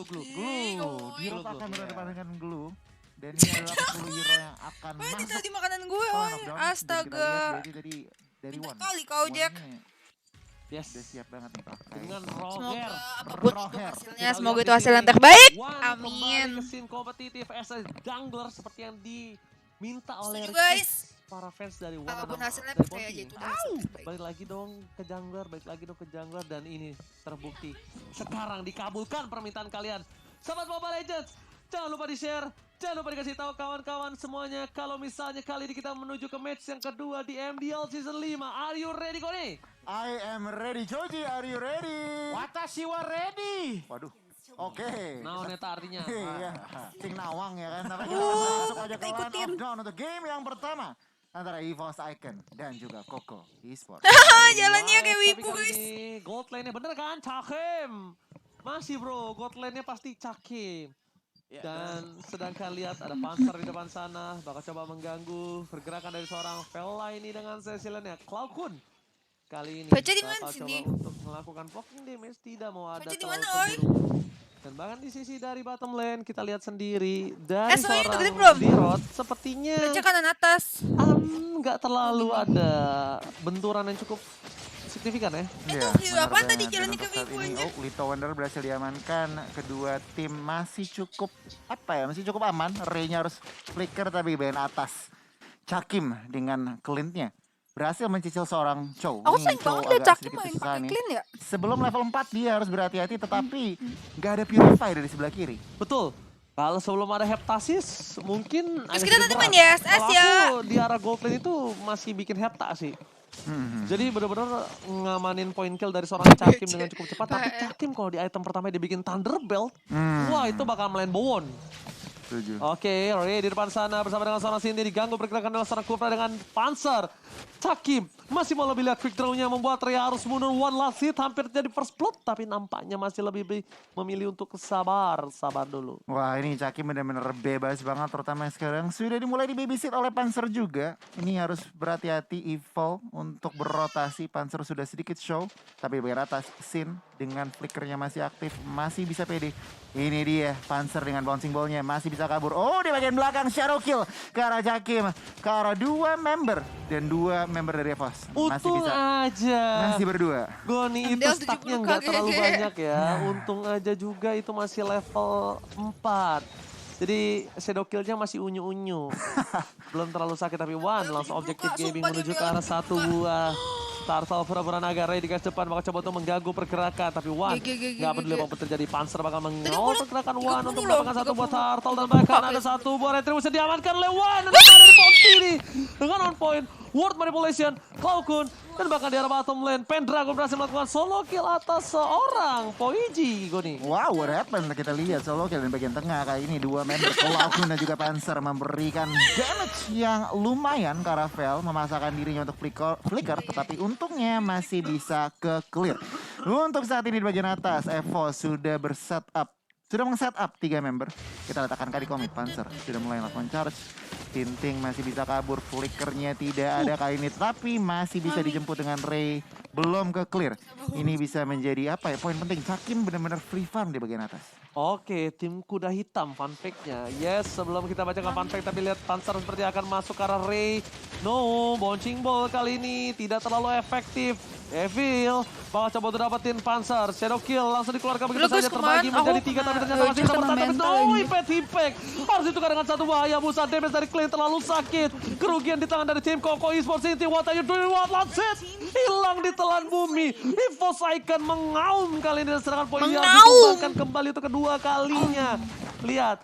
Hero akan berhadapan dengan Glue. Dan ini adalah 10 hero yang akan masuk. Tadi makanan gue, astaga. Dari One. Kali kau Jack. Yes. Udah siap banget nih pakai. Dengan Semoga Roger. apapun itu hasilnya, semoga itu hasil yang terbaik. Amin. Kembali ke scene kompetitif as a jungler seperti yang diminta oleh Setuju, guys. para fans dari One. Apapun hasilnya dari percaya aja Bonti. itu udah hasil terbaik. Balik lagi dong ke jungler, dan ini terbukti. Sekarang dikabulkan permintaan kalian. Sahabat Mobile Legends, jangan lupa di-share, jangan lupa dikasih tahu kawan-kawan semuanya kalau misalnya kali ini kita menuju ke match yang kedua di MDL Season 5. Are you ready, Koni? I am ready, Joji. Are you ready? Watashi wa ready. Waduh. Oke. Nah, neta artinya. Iya. Sing nawang ya kan. Tapi kita masuk aja ke ikutin. line of down untuk game yang pertama antara EVOS Icon dan juga Koko Esports. Jalannya kayak Nice, wibu, tapi kali guys. ini gold lane-nya bener kan? Cakim. Masih bro, gold lane-nya pasti Cakim. Dan sedangkan lihat ada Panzer di depan sana, bakal coba mengganggu pergerakan dari seorang Vela ini dengan sesilannya Cloud Kun. Kali ini Baca di mana bakal sini? coba untuk melakukan blocking damage, tidak mau ada Baca di terlalu mana, oi? keburu. Dan bahkan di sisi dari bottom lane kita lihat sendiri dari SOE itu seorang gede belum? Dirot sepertinya Baca kanan atas. nggak terlalu ada benturan yang cukup signifikan ya. Itu hero benar apaan tadi banget. jalannya Dan ke untuk saat wibu ini, aja? Lito Wonder berhasil diamankan. Kedua tim masih cukup masih cukup aman. Ray-nya harus flicker tapi bagian atas. Cakim dengan Clint-nya berhasil mencicil seorang Chow. Aku Ini sayang Chow banget liat agak Cakim sedikit main kesusahan pakai nih. clean ya. Sebelum level 4 dia harus berhati-hati, tetapi nggak ada Purify dari sebelah kiri. Betul. Kalau sebelum ada Heptasis mungkin Terus agak kita sedikit tadi main berat. YSS Kalau ya. aku di arah gold lane itu masih bikin Hepta sih. Hmm. Jadi benar-benar ngamanin point kill dari seorang Cakim dengan cukup cepat. Tapi Cakim kalau di item pertama dia bikin Thunderbelt, wah itu bakal melain Bowon. Setuju. Oke, Ray di depan sana bersama dengan seorang Cindy diganggu pergerakan oleh seorang Kufra dengan Panzer. Cakim masih mau lebih lihat quick draw-nya membuat Ray harus mundur one last hit, hampir jadi first blood, tapi nampaknya masih lebih memilih untuk sabar dulu. Wah, ini Cakim benar-benar bebas banget, terutama sekarang sudah dimulai di babysit oleh Panzer juga. Ini harus berhati-hati Evo untuk berrotasi. Panzer sudah sedikit show, tapi bagian atas Sin dengan flickernya masih aktif, masih bisa pede. Ini dia Panzer dengan bouncing ball-nya masih bisa kabur. Oh, di bagian belakang shadow kill ke arah Cakim, ke arah 2 member dan 2 member dari EVOS. Masih Untung bisa, aja. masih berdua. Goni itu MDL stacknya 70 nggak kali. terlalu banyak ya. Untung aja juga itu masih level 4. Jadi shadow kill-nya masih unyu-unyu. Belum terlalu sakit, tapi One langsung objektif gaming menuju ke arah satu buah. Turtle pura-pura naga Ray di garis depan bakal coba untuk mengganggu pergerakan, tapi One nggak peduli apa terjadi. Panzer bakal mengawal pergerakan One untuk mendapatkan satu buah turtle, dan bahkan ada satu buah retribution diamankan oleh One. Dan ada di Ponti ini dengan on point word manipulation, Cloud Kun, dan bahkan di arah bottom lane Pendragon berhasil melakukan solo kill atas seorang Poiji. Goni. Wow, what happened? Kita lihat solo kill di bagian tengah kali ini 2 member Kulaukun dan juga Panzer memberikan damage yang lumayan. Caravel memasakkan dirinya untuk flicker, tetapi untungnya masih bisa ke clear. Untuk saat ini di bagian atas, Evo sudah sudah meng-setup 3 member. Kita letakkan kali komit. Panzer sudah mulai melakukan charge. Tinting masih bisa kabur, flickernya tidak ada kali ini, tapi masih bisa dijemput dengan Ray. Belum ke clear. Ini bisa menjadi poin penting. Cakim benar-benar free farm di bagian atas. Oke, tim kuda hitam fun fact-nya. Yes, sebelum kita bacakan fun fact, tapi lihat Panzer seperti akan masuk ke arah Ray. No, bouncing ball kali ini tidak terlalu efektif. Evil bakal coba untuk dapetin Panzer. Shadow kill langsung dikeluarkan begitu saja, terbagi menjadi 3, tapi ternyata masih bisa bertahan. Tapi no, impact. Harus ditukar dengan satu bahaya. Busa damage dari Clint terlalu sakit. Kerugian di tangan dari tim Koko Esports City. What are you doing? What? Let's hit. Hilang di telan bumi. EVOS Icon mengaum kali ini, dan serangan poin yang dikembangkan kembali untuk kedua kalinya. Lihat.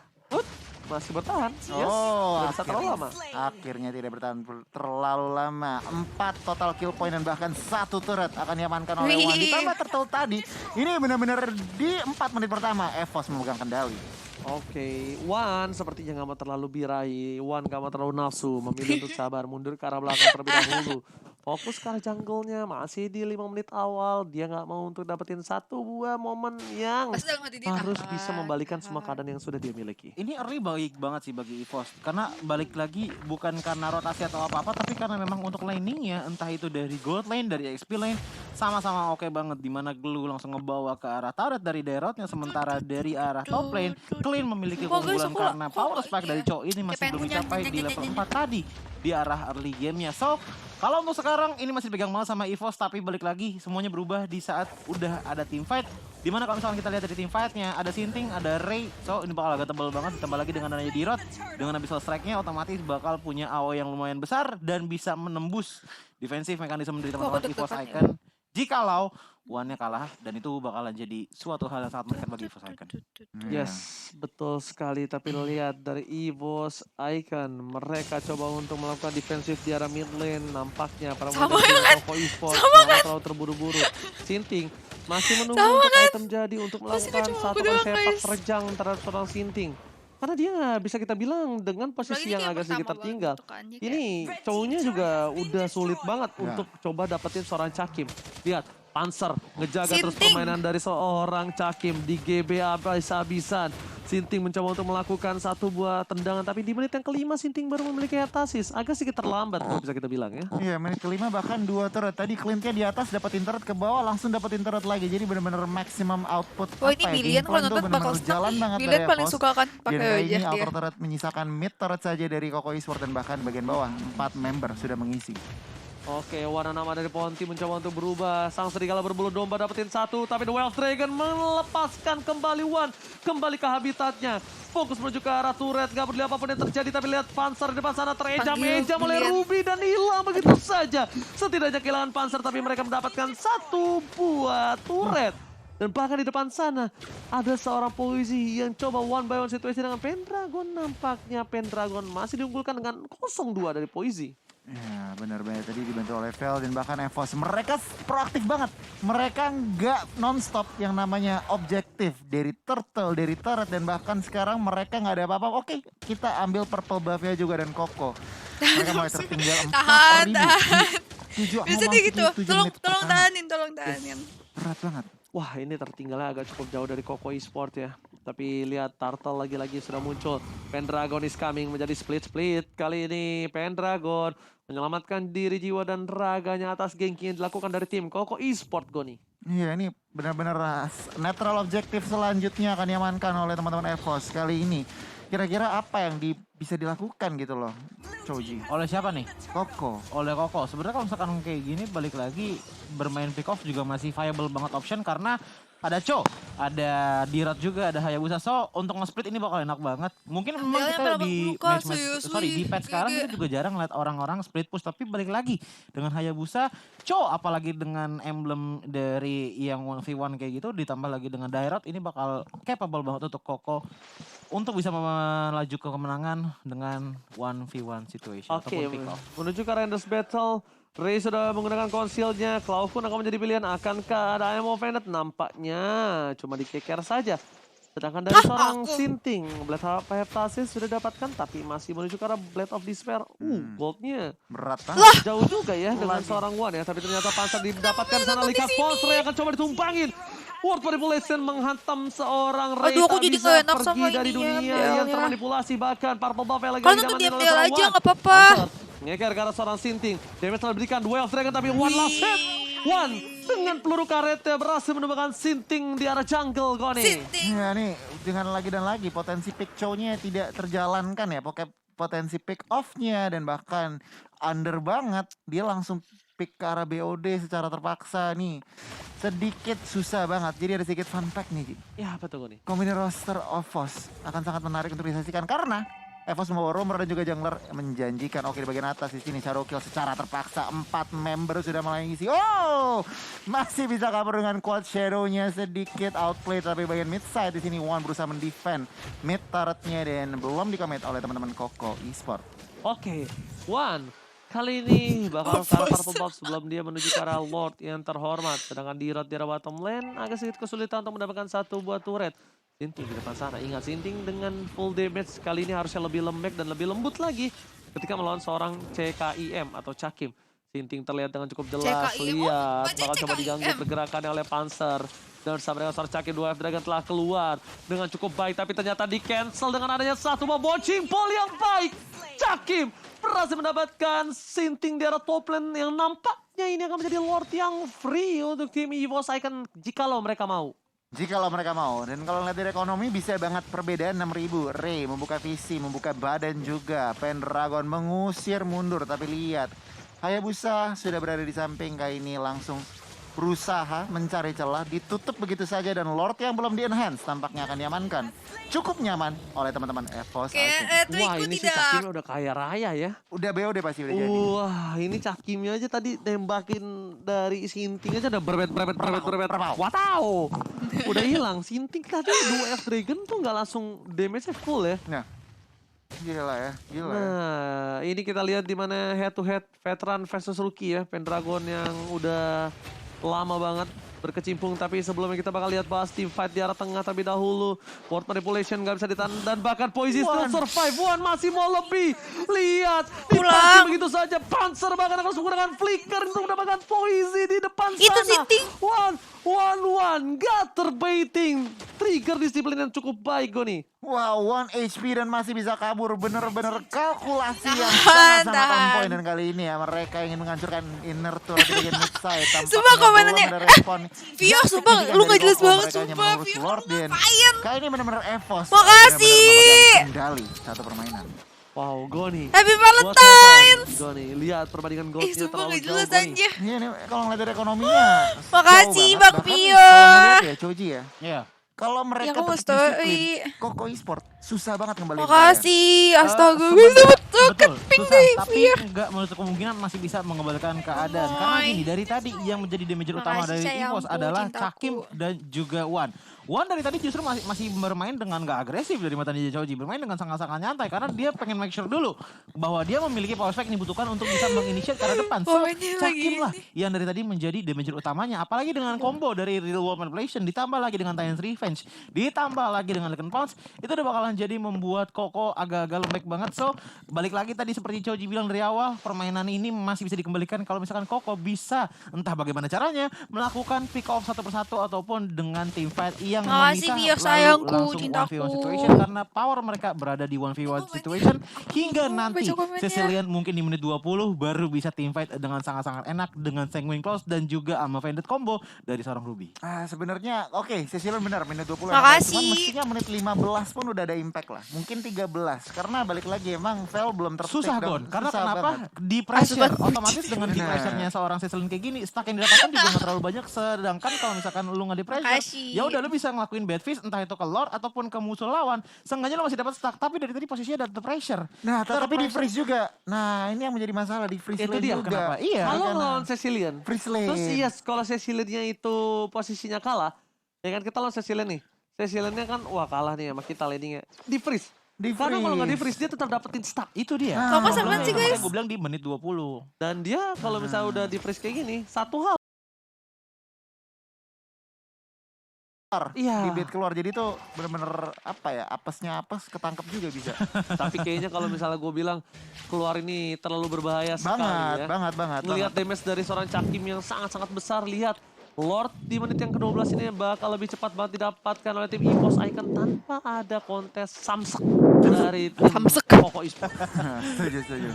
Masih bertahan. Yes. Oh, Gak bisa terlalu lama. akhirnya tidak bertahan terlalu lama. 4 total kill point dan bahkan 1 turret akan diamankan oleh One. Ditambah turtle tadi, ini benar-benar di 4 menit pertama EVOS memegang kendali. Oke, One sepertinya gak mau terlalu birahi. One gak mau terlalu nafsu, memilih untuk sabar, mundur ke arah belakang terlebih dahulu. Fokus ke arah jungle-nya, masih di 5 menit awal. Dia gak mau untuk dapetin satu buah momen yang harus bisa membalikan semua keadaan yang sudah dia miliki. Ini early baik banget sih bagi EVOS. Karena balik lagi bukan karena rotasi atau apa-apa, tapi karena memang untuk laningnya, entah itu dari gold lane, dari XP lane, sama-sama oke banget. Dimana Glue langsung ngebawa ke arah turret dari Derotnya. Sementara dari arah top lane, Clean memiliki Kok guys, keunggulan aku karena kok power nggak spike ini dari ya? Cho ini masih Kayak belum pengen dicapai di nyanyi, level nyanyi, 4 tadi di arah early gamenya. So, kalau untuk sekarang ini masih dipegang banget sama EVOS, tapi balik lagi semuanya berubah di saat udah ada team fight. Dimana kalau misalkan kita lihat dari team fight-nya, ada Sinting, ada Ray, so ini bakal agak tebal banget, ditambah lagi dengan adanya Dirot, dengan Abyssal Strike-nya otomatis bakal punya AoE yang lumayan besar dan bisa menembus defensif mekanisme dari teman-teman EVOS Icon. Jikalau One-nya kalah, dan itu bakalan jadi suatu hal yang sangat menyakitkan bagi EVOS Icon. Yes, betul sekali. Tapi lihat dari EVOS Icon, mereka coba untuk melakukan defensif di arah mid lane. Nampaknya para Sama pemain kan? Koko Esports Sama jangan terlalu terburu-buru. Sinting masih menunggu untuk item jadi untuk Pasti melakukan cuma satu aku kali doang, sepak guys. terjang terhadap seorang Sinting. Karena dia bisa kita bilang dengan posisi yang agak sedikit tertinggal. Ini cowoknya juga udah sulit banget untuk coba dapetin seorang Cakim. Lihat, Panzer ngejaga terus Sinting. permainan dari seorang Cakim di GB habis-habisan. Sinting mencoba untuk melakukan satu buah tendangan, tapi di menit yang kelima Sinting baru memiliki heptasis. Agak sedikit terlambat kalau bisa kita bilang ya. Iya, menit kelima bahkan 2 turret. Tadi Clintnya di atas dapetin turret, ke bawah langsung dapetin turret lagi. Jadi benar-benar maximum output. Wah ini Billion kalau nonton bakal jalan banget Billion dari paling EVOS. suka kan Dan pakai kali wajah ini dia. outer turret menyisakan mid turret saja dari Koko Esports, dan bahkan bagian bawah 4 member sudah mengisi. Oke, warna nama dari Ponti mencoba untuk berubah. Sang serigala berbulu domba dapetin satu, tapi The Wealth Dragon melepaskan kembali One. Kembali ke habitatnya. Fokus menuju ke arah turret, gak peduli apapun yang terjadi. Tapi lihat Panzer di depan sana terejam-ejam oleh Billion. Ruby dan hilang begitu saja. Setidaknya kehilangan Panzer, tapi mereka mendapatkan satu buah turret. Dan bahkan di depan sana ada seorang Poisi yang coba one by one situasi dengan Pendragon. Nampaknya Pendragon masih diunggulkan dengan 0-2 dari Poisi. Ya benar-benar tadi dibantu oleh Vel dan bahkan EVOS. Mereka proaktif banget. Mereka nggak nonstop yang namanya objektif. Dari turtle, dari turret, dan bahkan sekarang mereka nggak ada apa-apa. Oke, kita ambil purple buff-nya juga dan Koko. Mereka mulai tertinggal 4.000. Tahan. Tujuh Bisa deh gitu. Tolong tahanin. tahanin. Berat banget. Wah, ini tertinggalnya agak cukup jauh dari Koko Esports ya. Tapi lihat Turtle lagi-lagi sudah muncul. Pendragon is coming menjadi split-split. Kali ini Pendragon menyelamatkan diri, jiwa, dan raganya atas gengki yang dilakukan dari tim Koko Esports, Goni. Iya, ini benar-benar netral objektif selanjutnya akan diamankan oleh teman-teman EVOS kali ini. Kira-kira apa yang bisa dilakukan gitu loh, Choji? Oleh siapa nih? Koko. Oleh Koko. Sebenarnya kalau misalkan kayak gini balik lagi bermain pick off juga masih viable banget option karena ada Cho, ada Dirot juga, ada Hayabusa. So untuk nge-split ini bakal enak banget. Mungkin memang Dia kita yang di luka, di patch sekarang kita juga jarang lihat orang-orang split push, tapi balik lagi dengan Hayabusa, Cho apalagi dengan emblem dari yang 1v1 kayak gitu ditambah lagi dengan Dirot, ini bakal capable banget untuk Koko untuk bisa melaju ke kemenangan dengan 1v1 situation Oke, ataupun pick off. menuju ke Renders Battle. Ray sudah menggunakan konsilnya. Cloud pun akan menjadi pilihan. Akankah ada IMO Venet? Nampaknya cuma dikeker saja. Sedangkan dari seorang Sinting, Blade of Heptasis sudah dapatkan, tapi masih menuju ke arah Blade of Despair. Goldnya Berat banget. jauh juga ya dengan seorang One ya. Tapi ternyata Panzer didapatkan sana. Likas Force, Ray akan coba ditumpangin. Word Manipulation menghantam seorang Ray. Aduh, aku tak jadi bisa nggak enak pergi sama dari ininya, dunia Bel, yang ya. termanipulasi. Bahkan Purple Buff yang lagi Kalian tuh didamankan oleh diam-diam seorang aja, One. nggak apa-apa. Panzer ngeker ke arah seorang Sinting. Damage telah diberikan Duel Dragon, tapi One last hit. One dengan peluru karetnya berhasil menemukan Sinting di arah jungle, Goni. Sinting. Ya nih, dengan lagi dan lagi potensi pick show-nya tidak terjalankan ya. Pokoknya potensi pick off-nya dan bahkan under banget. Dia langsung pick ke arah BOD secara terpaksa nih. Sedikit susah banget. Jadi ada sedikit fun fact nih, Ji. Ya, betul, Goni. Combine roster EVOS akan sangat menarik untuk disaksikan karena EVOS membawa roamer dan juga jungler menjanjikan. Oke, di bagian atas di sini Shadow Kill secara terpaksa 4 member sudah mulai ngisi. Oh, masih bisa cover dengan quad Shadow-nya sedikit outplay, tapi bagian mid side di sini One berusaha mendefend mid turret-nya dan belum dikomit oleh teman-teman Koko Esports. Oke, One kali ini bakal ke arah Purple Buff sebelum dia menuju ke arah Lord yang terhormat. Sedangkan Dirot di arah bottom lane agak sedikit kesulitan untuk mendapatkan satu buah turret. Sinting di depan sana. Ingat, Sinting dengan full damage kali ini harusnya lebih lembek dan lebih lembut lagi ketika melawan seorang CKIM atau Cakim. Sinting terlihat dengan cukup jelas. CKIM, Lihat, baca bakal coba diganggu CKIM. pergerakannya oleh Panzer. Dan bersama dengan seorang Cakim, 2F Dragon telah keluar dengan cukup baik. Tapi ternyata di cancel dengan adanya satu bouncing ball yang baik. Cakim berhasil mendapatkan Sinting di arah top lane yang nampaknya nampaknya ini akan menjadi Lord yang free untuk tim EVOS Icon jikalau mereka mau. Jikalau mereka mau. Dan kalau lihat dari ekonomi bisa banget perbedaan 6.000. Ray membuka visi, membuka badan juga. Pendragon mengusir mundur. Tapi lihat, Hayabusa sudah berada di samping kali ini langsung berusaha mencari celah, ditutup begitu saja dan Lord yang belum di-enhance tampaknya akan diamankan. Cukup nyaman oleh teman-teman EVOS. Kayak Wah, Triku ini si tidak. Cakimnya udah kaya raya ya. Udah BOD pasti udah jadi. Wah, ini Cakimnya aja tadi nembakin dari Sinting aja udah berbet. Berbau. Wow, udah hilang. Sinting tadi 2F Dragon tuh nggak langsung damage-nya full ya. Nah, gila ya. Nah, ini kita lihat di mana head to head veteran versus rookie ya. Pendragon yang udah lama banget berkecimpung, tapi sebelumnya kita bakal lihat bahas team fight di arah tengah tapi dahulu. Ward manipulation nggak bisa ditahan dan bahkan Poisey still survive. One masih mau lebih. Lihat, dipancing begitu saja. Panzer bahkan akan menggunakan flicker untuk mendapatkan Poisey di depan sana. Itu Sinting. One, gutter baiting. Trigger disiplin yang cukup baik Goni. Wow, 1 HP dan masih bisa kabur. Bener-bener kalkulasi yang sangat-sangat on point. Dan kali ini ya mereka ingin menghancurkan inner turret di bagian mid side. Sumpah komenannya, Vio, sumpah lu gak jelas banget, sumpah. Vio, Vio, dan ngapain? kali ini bener-bener EVOS. Makasih. Bener-bener memegang kendali satu permainan. Wow, Goni. Happy Valentine. Goni, lihat perbandingan Ih, goldnya sumpah terlalu gak jauh jelas Goni. aja. Iya nih, kalau ngeliat dari ekonominya. Makasih, jauh Bang banget. Bahkan Vio. kalau ngeliat ya, Choji ya. Iya. Kalau mereka Ya, kamu tetap disiplin, story. Koko Esport susah banget kembali. Makasih, astaga, gue Sebenarnya- sempet betul, ping susah, deh, tapi Vio. nggak menutup kemungkinan masih bisa mengembalikan keadaan. Karena Moy. gini, dari tadi yang menjadi damager utama Makasih, dari sayangku, EVOS adalah cintaku. Cakim dan juga Wan. Wan dari tadi justru masih bermain dengan gak agresif dari mata Ninja Choji. Bermain dengan sangat-sangat nyantai karena dia pengen make sure dulu bahwa dia memiliki power spike yang dibutuhkan untuk bisa menginitiate ke arah depan. So, Momennya Cakim lagi lah yang dari tadi menjadi damager utamanya. Apalagi dengan combo dari Real World Manipulation, ditambah lagi dengan Titans Revenge, ditambah lagi dengan Lycan Pounce, itu udah bakalan jadi membuat Koko agak-agak lembek banget. So, balik lagi tadi seperti Choji bilang dari awal, permainan ini masih bisa dikembalikan kalau misalkan Koko bisa entah bagaimana caranya melakukan pick off satu persatu ataupun dengan team fight yang Makasih, memisah Vio, lalu sayangku, langsung cintaku. 1v1 situation karena power mereka berada di 1v1 situation hingga nanti baca komennya. Cecilian mungkin di menit 20 baru bisa team fight dengan sangat-sangat enak dengan Sanguine Claws dan juga Ama Vended combo dari seorang Ruby. Sebenarnya oke, Cecilion benar menit 20. Makasih. Cuman mestinya menit 15 pun udah ada impact lah. Mungkin 13 karena balik lagi emang Vel belum Susah Gon, karena Susah kenapa? banget. Di pressure, Asupan. otomatis dengan di pressure-nya seorang Cecilian kayak gini, stack yang didapatkan juga gak terlalu banyak. Sedangkan kalau misalkan lu gak di pressure, Makasih. ya udah lu bisa ngelakuin bad fish entah itu ke Lord ataupun ke musuh lawan. Seenggaknya lu masih dapat stack, tapi dari tadi posisinya ada the pressure. Nah, tapi di freeze juga. Nah, ini yang menjadi masalah di freeze Itu lane dia juga. kenapa? Iya. Kalau karena lawan Cecilian, freeze lane. terus iya kalau Cecilian-nya itu posisinya kalah, ya kan kita lawan Cecilian nih. Cecilian-nya kan wah kalah nih sama kita laning-nya. Di freeze. Di Karena kalau nggak di freeze. freeze dia tetap dapetin stack. Itu dia. Nah, Thomas apaan sih, guys? Gue bilang di menit 20. Dan dia kalau misalnya udah di freeze kayak gini, satu hal. Iya. Bibit keluar. Jadi tuh bener-bener apa ya, apesnya apes ketangkep juga bisa. Tapi kayaknya kalau misalnya gue bilang keluar ini terlalu berbahaya sekali ya. banget. Ngelihat damage dari seorang Cakim yang sangat-sangat besar. Lihat Lord di menit yang ke-12 ini bakal lebih cepat banget didapatkan oleh tim EVOS Icon tanpa ada kontes samsek dari tim Samsek. Koko Esport. Setuju.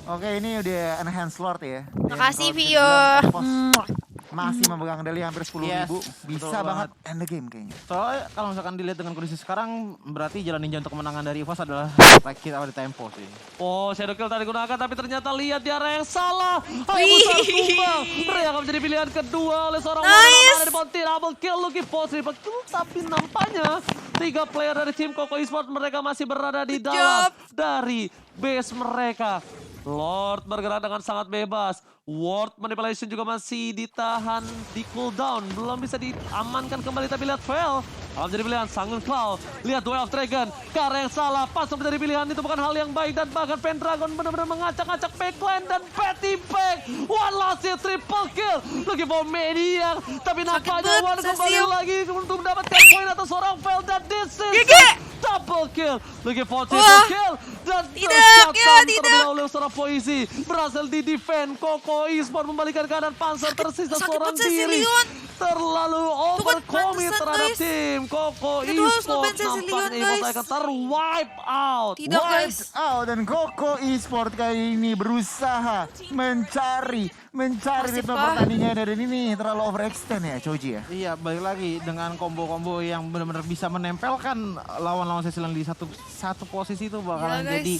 Oke, ini udah enhance Lord ya. Dan Makasih, kalau bisa Vio. dibilang EVOS masih memegang kendali hampir 10.000. Yes, Bisa betul banget end the game kayaknya. Soalnya kalau misalkan dilihat dengan kondisi sekarang, berarti jalan ninja untuk kemenangan dari EVOS adalah like hit awal di tempo sih. Oh, Shadow Kill tadi digunakan tapi ternyata lihat di arah yang salah. Hayabusa tumbang. Ray akan menjadi pilihan kedua oleh seorang Nice. dari Ponti. Double kill Lucky Force. Tapi nampaknya 3 player dari tim Koko Esport mereka masih berada di dalam dari base mereka. Lord bergerak dengan sangat bebas. Ward Manipulation juga masih ditahan di cooldown. Belum bisa diamankan kembali tapi lihat Vel. Akan menjadi pilihan Sangun Cloud. Lihat Duel of Dragon. Cara yang salah. Pas menjadi pilihan itu bukan hal yang baik. Dan bahkan Pendragon benar-benar mengacak-acak backline. Dan Petty Pack. One last hit triple kill. Looking for Maniac. Tapi nampaknya banget, One kembali Cecil. lagi untuk mendapatkan poin atas seorang Vel. Dan this is GG. double kill. Looking for triple Wah. kill. Dan Tidak, tershutdown ya, terlebih tidak. dahulu oleh seorang Poisi. Berhasil di defend. Koko Esport membalikan keadaan Panzer tersisa Sakit seorang banget, diri. Cecilion. terlalu overcommit pantesan, terhadap guys. tim Koko Kita harus Esports. nge-ban Cecilion, Nampaknya EVOS guys. akan ter-wipe out. Tidak guys. Wow, dan Koko Esport kali ini berusaha mencari Masih, ritme Pak. pertandingan dan ini terlalu overextend ya Choji ya. Iya, balik lagi dengan combo-combo yang benar-benar bisa menempelkan lawan-lawan Cecilion di satu posisi itu bakalan Iya, guys. jadi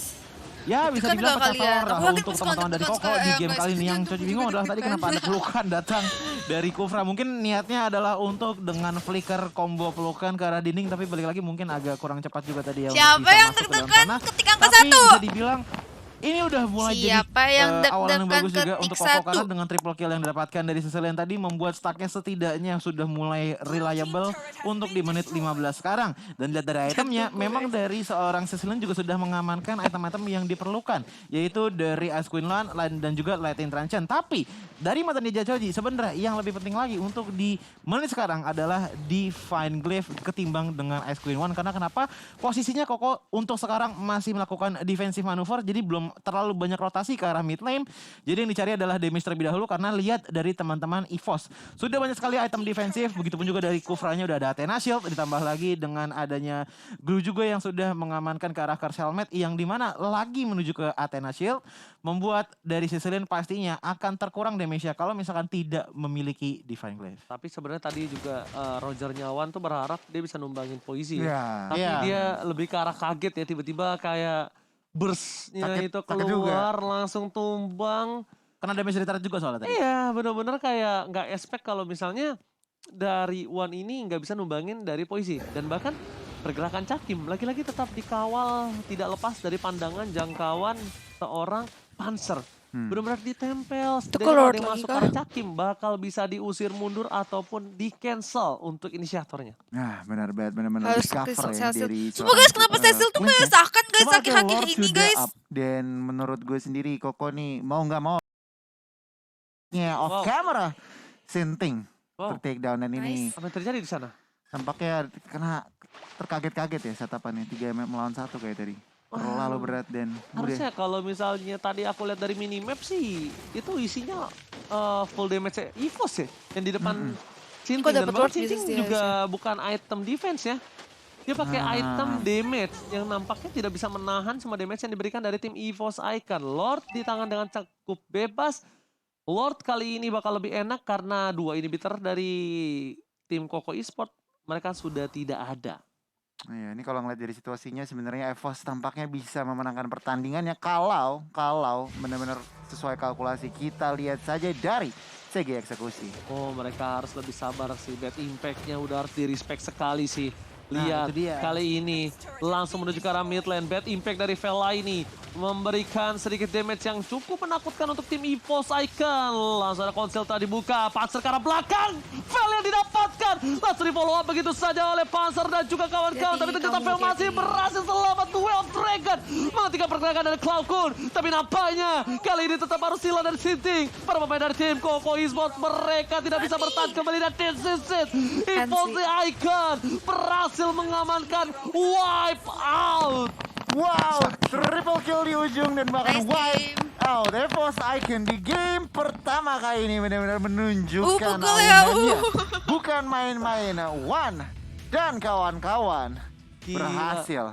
ya bisa Tekan dibilang nggak pecah kalian? telur lah Aku yakin untuk pasti teman-teman dari tekan Koko di sekarang, game guys. kali ini. Yang Jantung Choji juga bingung adalah tadi deg-degan. kenapa ada pelukan datang dari Kufra. Mungkin niatnya adalah untuk dengan flicker combo pelukan ke arah dinding, tapi balik lagi mungkin agak kurang cepat juga tadi ya. untuk Siapa bisa yang masuk ke dalam deg-degan sana. ketik angka Tapi 1? bisa dibilang ini udah mulai Siapa jadi yang awalan yang deg-degan bagus juga ketik untuk Koko karena 1? dengan triple kill yang didapatkan dari Cecilion tadi membuat stacknya setidaknya sudah mulai reliable untuk di menit 15 sekarang. Dan lihat dari itemnya, memang dari seorang Cecilion juga sudah mengamankan item-item yang diperlukan, yaitu dari Ice Queen Lan dan juga Lightning Transcend. Tapi dari mata Ninja Choji sebenarnya yang lebih penting lagi untuk di menit sekarang adalah Divine Glaive ketimbang dengan Ice Queen One. Karena kenapa? Posisinya Koko untuk sekarang masih melakukan defensive maneuver, jadi belum terlalu banyak rotasi ke arah mid lane. Jadi yang dicari adalah damage terlebih dahulu karena lihat dari teman-teman EVOS. Sudah banyak sekali item defensif, begitupun juga dari Kufranya udah ada Athena Shield, ditambah lagi dengan adanya Glue juga yang sudah mengamankan ke arah Curse Helmet yang dimana lagi menuju ke Athena Shield, membuat dari Cecilion pastinya akan terkurang damage-nya kalau misalkan tidak memiliki Divine Glaive. Tapi sebenarnya tadi juga Roger Nyawan tuh berharap dia bisa numbangin Poisi ya. Iya. Tapi Iya. dia lebih ke arah kaget ya, tiba-tiba kayak burst-nya Kaget- itu kaget juga. keluar langsung tumbang. Karena damage retard juga soalnya tadi. Iya, bener-bener kayak nggak expect kalau misalnya dari One ini nggak bisa numbangin dari Poisi. Dan bahkan pergerakan Cakim lagi-lagi tetap dikawal, tidak lepas dari pandangan jangkauan seorang Panzer. Benar-benar ditempel. Setidaknya kalau kalau Lord dia lagi masuk kah? ke arah Cakim bakal bisa diusir mundur ataupun di cancel untuk inisiatornya. Nah, benar banget, benar-benar Harus di cover ya Cecil. dari Sumpah guys, kenapa seorang, Cecil tuh Clint ya. menyesalkan guys Cuma akhir-akhir Lord ini sudah guys. up. Dan menurut gue sendiri Koko nih mau nggak mau off Wow. camera sinting Wow. untuk take down dan ini Nice. Apa yang terjadi di sana? tampaknya kena terkaget-kaget ya setupannya 3 melawan 1 kayak tadi. Terlalu berat dan Harusnya kalau misalnya tadi aku lihat dari minimap sih, itu isinya full damage EVOS ya. Yang di depan Cinting. Kok Dan dapet bahkan ward Cinting resist dia juga bukan item defense ya. Dia pakai Ah. item damage yang nampaknya tidak bisa menahan semua damage yang diberikan dari tim EVOS Icon. Lord di tangan dengan cukup bebas. Lord kali ini bakal lebih enak karena 2 inhibitor dari tim Koko Esport mereka sudah tidak ada. Iya, ini kalau ngeliat dari situasinya sebenarnya EVOS tampaknya bisa memenangkan pertandingannya kalau benar-benar sesuai kalkulasi. Kita lihat saja dari CG eksekusi. Oh, mereka harus lebih sabar sih. Bad impact-nya udah harus di-respect sekali sih. Nah, Lihat itu dia. kali ini langsung menuju ke arah mid lane. Bad impact dari Vela ini memberikan sedikit damage yang cukup menakutkan untuk tim EVOS Icon. Langsung ada konsel tadi dibuka. Panzer ke arah belakang. Vela yang didapatkan. Langsung di follow up begitu saja oleh Panzer dan juga kawan-kawan. Jadi, Tapi ternyata kamu Vela masih jadi. berhasil selamat. Duel Dragon menghentikan pergerakan dari Cloud Kun. Tapi nampaknya kali ini tetap harus sila dari Sinting. Para pemain dari tim Koko Esports mereka tidak bisa bertahan kembali dan this is it. EVOS Icon berhasil mengamankan wipe out. Wow, triple kill di ujung dan bahkan Nice wipe game. out. EVOS Icon di game pertama kali ini benar-benar menunjukkan pukul ya, aunannya. Bukan main-main. One dan kawan-kawan Gila. berhasil